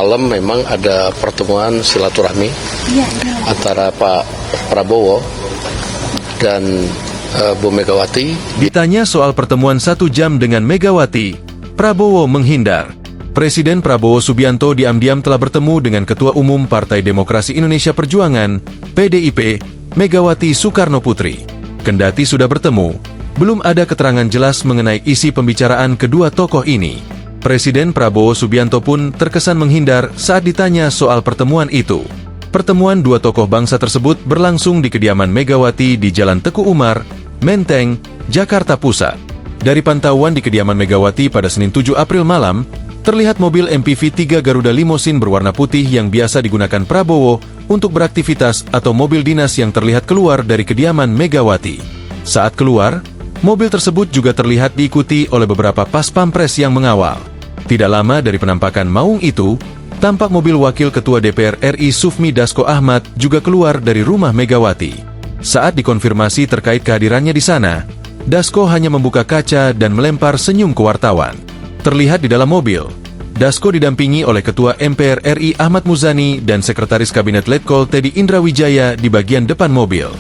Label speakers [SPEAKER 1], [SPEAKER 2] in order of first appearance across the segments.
[SPEAKER 1] malam memang ada pertemuan silaturahmi antara Pak Prabowo dan Bu Megawati.
[SPEAKER 2] Ditanya soal pertemuan 1 jam dengan Megawati, Prabowo menghindar. Presiden Prabowo Subianto diam-diam telah bertemu dengan Ketua Umum Partai Demokrasi Indonesia Perjuangan, PDIP, Megawati Soekarnoputri. Kendati sudah bertemu, belum ada keterangan jelas mengenai isi pembicaraan kedua tokoh ini. Presiden Prabowo Subianto pun terkesan menghindar saat ditanya soal pertemuan itu. Pertemuan dua tokoh bangsa tersebut berlangsung di kediaman Megawati di Jalan Teku Umar, Menteng, Jakarta Pusat. Dari pantauan di kediaman Megawati pada Senin 7 April malam, terlihat mobil MPV 3 Garuda Limousine berwarna putih yang biasa digunakan Prabowo untuk beraktivitas atau mobil dinas yang terlihat keluar dari kediaman Megawati. Saat keluar, mobil tersebut juga terlihat diikuti oleh beberapa pas pampres yang mengawal. Tidak lama dari penampakan maung itu, tampak mobil Wakil Ketua DPR RI Sufmi Dasko Ahmad juga keluar dari rumah Megawati. Saat dikonfirmasi terkait kehadirannya di sana, Dasko hanya membuka kaca dan melempar senyum ke wartawan. Terlihat di dalam mobil, Dasko didampingi oleh Ketua MPR RI Ahmad Muzani dan Sekretaris Kabinet Letkol Teddy Indrawijaya di bagian depan mobil.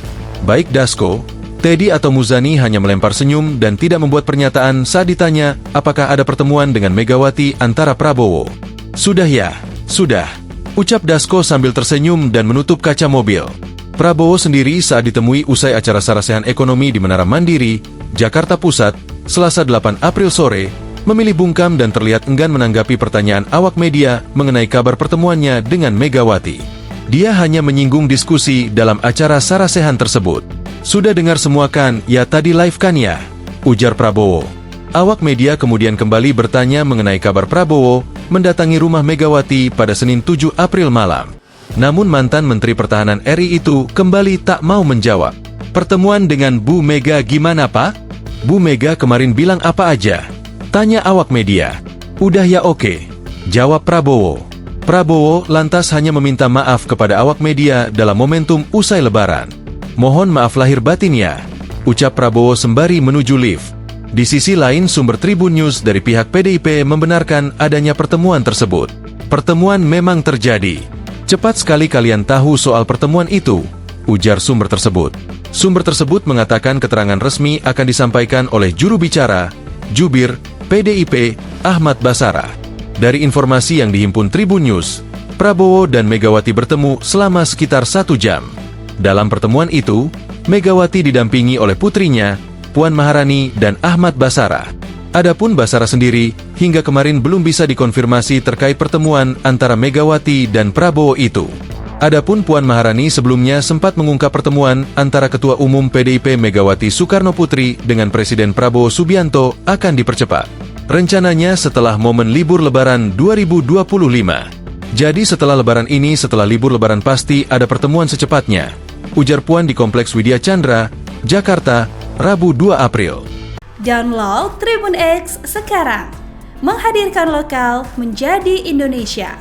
[SPEAKER 2] Baik Dasko, Teddy atau Muzani hanya melempar senyum dan tidak membuat pernyataan saat ditanya apakah ada pertemuan dengan Megawati antara Prabowo. "Sudah ya, sudah," ucap Dasko sambil tersenyum dan menutup kaca mobil. Prabowo sendiri saat ditemui usai acara sarasehan ekonomi di Menara Mandiri, Jakarta Pusat, Selasa 8 April sore, memilih bungkam dan terlihat enggan menanggapi pertanyaan awak media mengenai kabar pertemuannya dengan Megawati. Dia hanya menyinggung diskusi dalam acara sarasehan tersebut. "Sudah dengar semua kan, ya tadi live kan ya?" ujar Prabowo. Awak media kemudian kembali bertanya mengenai kabar Prabowo mendatangi rumah Megawati pada Senin 7 April malam. Namun mantan Menteri Pertahanan RI itu kembali tak mau menjawab. "Pertemuan dengan Bu Mega gimana Pak? Bu Mega kemarin bilang apa aja?" tanya awak media. "Udah ya oke," jawab Prabowo. Prabowo lantas hanya meminta maaf kepada awak media dalam momentum usai Lebaran. "Mohon maaf lahir batin ya," ucap Prabowo sembari menuju lift. Di sisi lain, sumber Tribun News dari pihak PDIP membenarkan adanya pertemuan tersebut. "Pertemuan memang terjadi. Cepat sekali kalian tahu soal pertemuan itu," ujar sumber tersebut. Sumber tersebut mengatakan keterangan resmi akan disampaikan oleh juru bicara, Jubir, PDIP, Ahmad Basarah. Dari informasi yang dihimpun Tribun News, Prabowo dan Megawati bertemu selama sekitar 1 jam. Dalam pertemuan itu, Megawati didampingi oleh putrinya, Puan Maharani dan Ahmad Basarah. Adapun Basarah sendiri, hingga kemarin belum bisa dikonfirmasi terkait pertemuan antara Megawati dan Prabowo itu. Adapun Puan Maharani sebelumnya sempat mengungkap pertemuan antara Ketua Umum PDIP Megawati Soekarnoputri dengan Presiden Prabowo Subianto akan dipercepat. Rencananya setelah momen libur Lebaran 2025. "Jadi setelah Lebaran ini, setelah libur Lebaran pasti ada pertemuan secepatnya," ujar Puan di Kompleks Widya Chandra, Jakarta, Rabu 2 April.
[SPEAKER 3] Download Tribun X sekarang, menghadirkan lokal menjadi Indonesia.